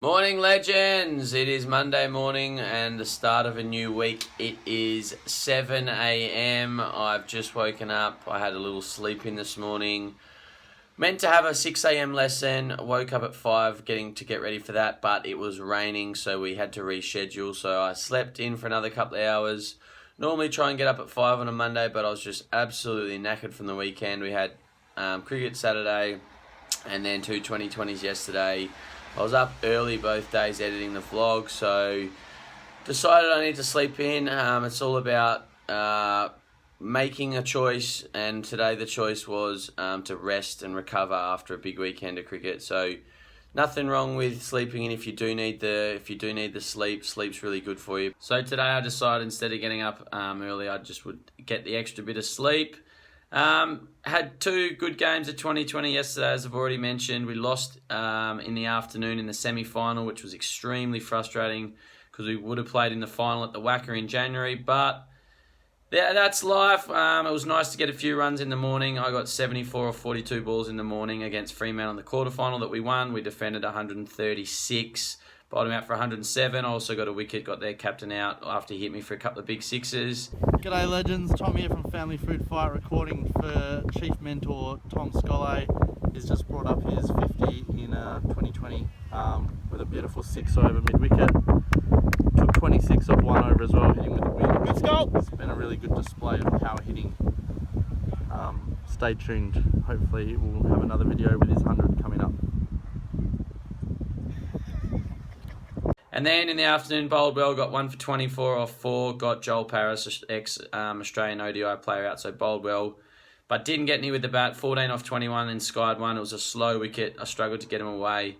Morning legends! It is Monday morning and the start of a new week. It is 7 a.m. I've just woken up. I had a little sleep in this morning. Meant to have a 6 a.m. lesson. Woke up at 5 to get ready for that, but it was raining so we had to reschedule. So I slept in for another couple of hours. Normally try and get up at 5 on a Monday, but I was just absolutely knackered from the weekend. We had cricket Saturday and then two 2020s yesterday. I was up early both days editing the vlog, so decided I need to sleep in. It's all about making a choice, and today the choice was to rest and recover after a big weekend of cricket. So nothing wrong with sleeping in if you do need the sleep. Sleep's really good for you. So today I decided instead of getting up early, I just would get the extra bit of sleep. Had two good games of 2020 yesterday, as I've already mentioned. We lost in the afternoon in the semi-final, which was extremely frustrating because we would have played in the final at the Wacker in January, but that's life. It was nice to get a few runs in the morning. I got 74 or 42 balls in the morning against Fremantle in the quarterfinal that we won. We defended 136, bottom out for 107. I also got a wicket, got their captain out after he hit me for a couple of big sixes. G'day legends, Tom here from Family Food Fight, recording for Chief Mentor Tom Scolls. He's just brought up his 50 in 2020 with a beautiful 6 over mid-wicket. Took 26 off 1 over as well, hitting with a win. Good goal! It's been a really good display of power hitting. Stay tuned, hopefully we'll have another video with his 100 coming up. And then in the afternoon, bowled well, got 1 for 24 off 4, got Joel Paris, ex-Australian ODI player out, so bowled well. But didn't get any with the bat, 14 off 21, then skied 1. It was a slow wicket. I struggled to get him away.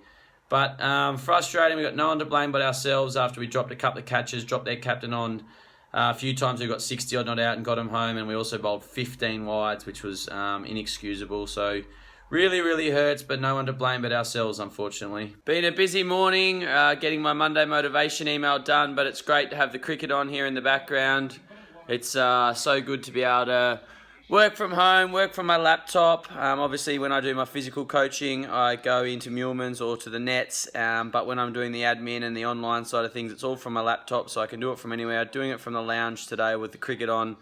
But frustrating, we got no one to blame but ourselves after we dropped a couple of catches, dropped their captain on. A few times we got 60 odd not out and got him home, and we also bowled 15 wides, which was inexcusable. So really hurts, but no one to blame but ourselves, unfortunately. Been a busy morning, getting my Monday motivation email done, but it's great to have the cricket on here in the background. It's so good to be able to work from home, work from my laptop. Obviously, when I do my physical coaching, I go into Muleman's or to the nets, but when I'm doing the admin and the online side of things, it's all from my laptop, so I can do it from anywhere. Doing it from the lounge today with the cricket on.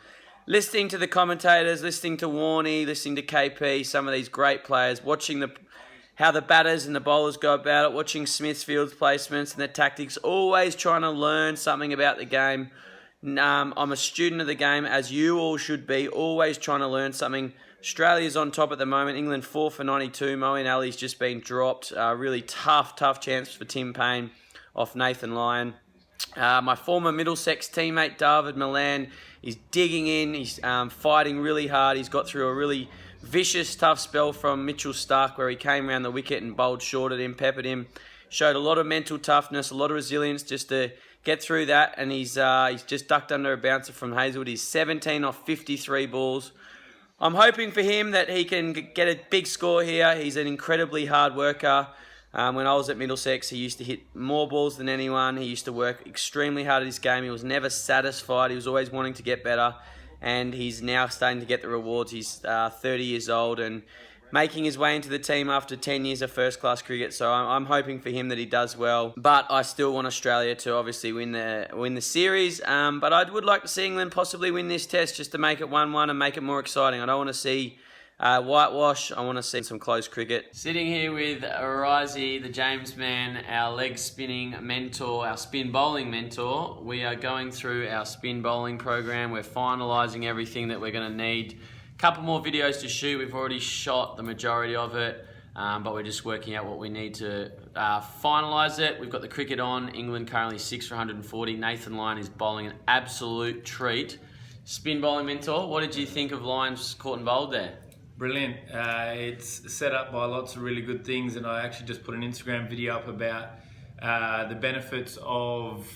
Listening to the commentators, listening to Warney, listening to KP, some of these great players, watching how the batters and the bowlers go about it, watching Smithfield's placements and their tactics, always trying to learn something about the game. I'm a student of the game, as you all should be, always trying to learn something. Australia's on top at the moment. England 4 for 92. Moeen Ali's just been dropped. Really tough chance for Tim Payne off Nathan Lyon. My former Middlesex teammate David Milan is digging in. He's fighting really hard. He's got through a really vicious, tough spell from Mitchell Starc where he came around the wicket and bowled short at him, peppered him. Showed a lot of mental toughness, a lot of resilience just to get through that. And he's just ducked under a bouncer from Hazelwood. He's 17 off 53 balls. I'm hoping for him that he can get a big score here. He's an incredibly hard worker. When I was at Middlesex, he used to hit more balls than anyone. He used to work extremely hard at his game. He was never satisfied. He was always wanting to get better. And he's now starting to get the rewards. He's 30 years old and making his way into the team after 10 years of first-class cricket. So I'm hoping for him that he does well. But I still want Australia to obviously win the series. But I would like to see England possibly win this test just to make it 1-1 and make it more exciting. I don't want to see whitewash. I want to see some close cricket. Sitting here with Risey, the James man, our leg spinning mentor, our spin bowling mentor. We are going through our spin bowling program. We're finalising everything that we're going to need. A couple more videos to shoot. We've already shot the majority of it, but we're just working out what we need to finalise it. We've got the cricket on. England currently 6 for 140. Nathan Lyon is bowling an absolute treat. Spin bowling mentor, what did you think of Lyon's caught and bowled there? Brilliant. It's set up by lots of really good things, and I actually just put an Instagram video up about the benefits of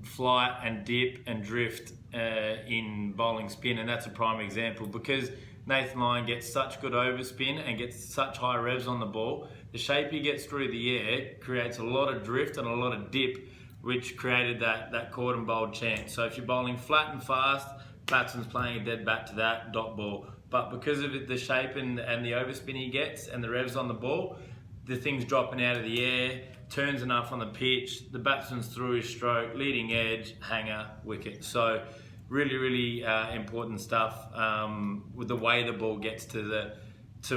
flight and dip and drift in bowling spin, and that's a prime example because Nathan Lyon gets such good overspin and gets such high revs on the ball. The shape he gets through the air creates a lot of drift and a lot of dip, which created that caught and bowled chance. So if you're bowling flat and fast, batsman's playing a dead bat to that dot ball. But because of the shape and the overspin he gets and the revs on the ball, the thing's dropping out of the air, turns enough on the pitch, the batsman's through his stroke, leading edge, hanger, wicket. So really, really important stuff with the way the ball gets to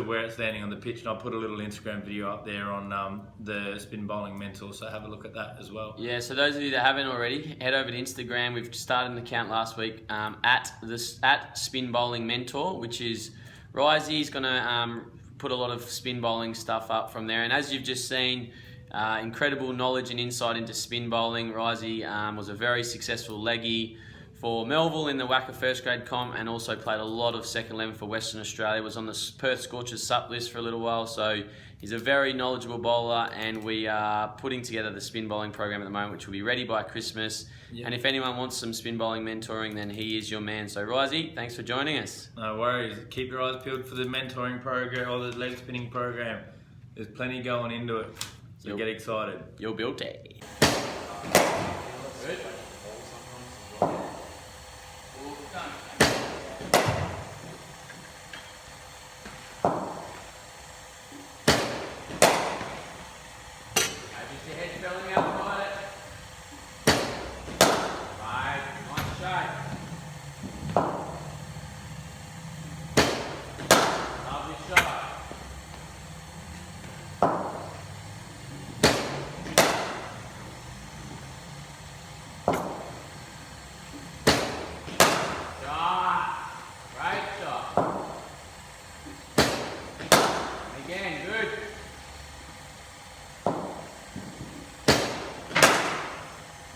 where it's landing on the pitch. And I'll put a little Instagram video up there on the Spin Bowling Mentor, so have a look at that as well. Yeah, so those of you that haven't already, head over to Instagram. We've started an account last week at Spin Bowling Mentor, which is Risey's going to put a lot of spin bowling stuff up from there. And as you've just seen, incredible knowledge and insight into spin bowling. Risey was a very successful leggy for Melville in the WACA first grade comp, and also played a lot of second 11 for Western Australia. Was on the Perth Scorchers SUP list for a little while, so he's a very knowledgeable bowler, and we are putting together the spin bowling program at the moment, which will be ready by Christmas. Yep. And if anyone wants some spin bowling mentoring, then he is your man. So Risey, thanks for joining us. No worries. Keep your eyes peeled for the mentoring program or the leg spinning program. There's plenty going into it, so get excited. You're built it.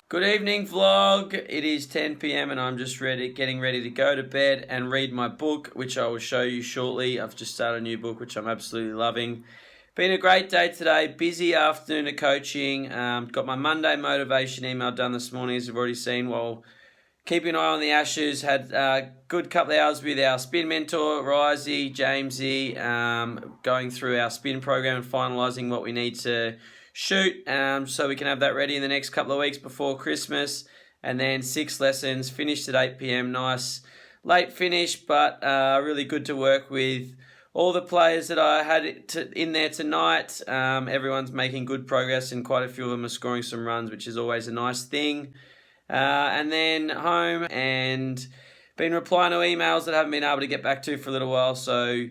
Good evening, vlog. It is 10 p.m. and I'm just getting ready to go to bed and read my book, which I will show you shortly. I've just started a new book, which I'm absolutely loving. Been a great day today. Busy afternoon of coaching. Got my Monday motivation email done this morning, as you've already seen, while keeping an eye on the Ashes. Had a good couple of hours with our spin mentor, Risey, Jamesy, going through our spin program and finalising what we need to shoot, so we can have that ready in the next couple of weeks before Christmas. And then 6 lessons, finished at 8 p.m. Nice late finish, but really good to work with all the players that I had in there tonight. Everyone's making good progress, and quite a few of them are scoring some runs, which is always a nice thing. And then home and been replying to emails that I haven't been able to get back to for a little while, so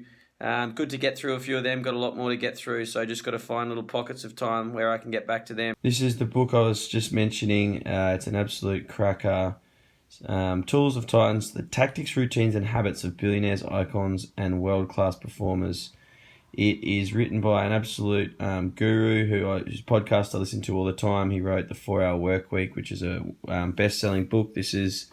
good to get through a few of them. Got a lot more to get through, so just got to find little pockets of time where I can get back to them. This is the book I was just mentioning. It's an absolute cracker. Tools of Titans, the tactics, routines and habits of billionaires, icons and world-class performers. It is written by an absolute guru whose podcast I listen to all the time. He wrote The 4-Hour Workweek, which is a best-selling book. This is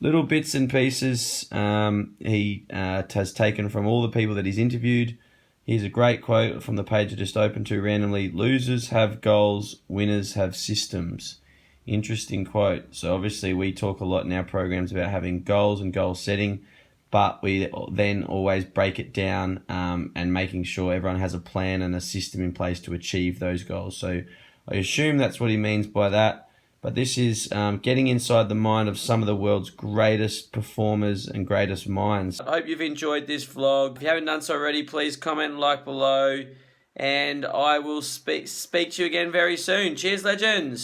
little bits and pieces he has taken from all the people that he's interviewed. Here's a great quote from the page I just opened to randomly. Losers have goals, winners have systems. Interesting quote. So obviously we talk a lot in our programs about having goals and goal setting, but we then always break it down and making sure everyone has a plan and a system in place to achieve those goals. So I assume that's what he means by that. But this is getting inside the mind of some of the world's greatest performers and greatest minds. I hope you've enjoyed this vlog. If you haven't done so already, please comment and like below. And I will speak to you again very soon. Cheers, legends.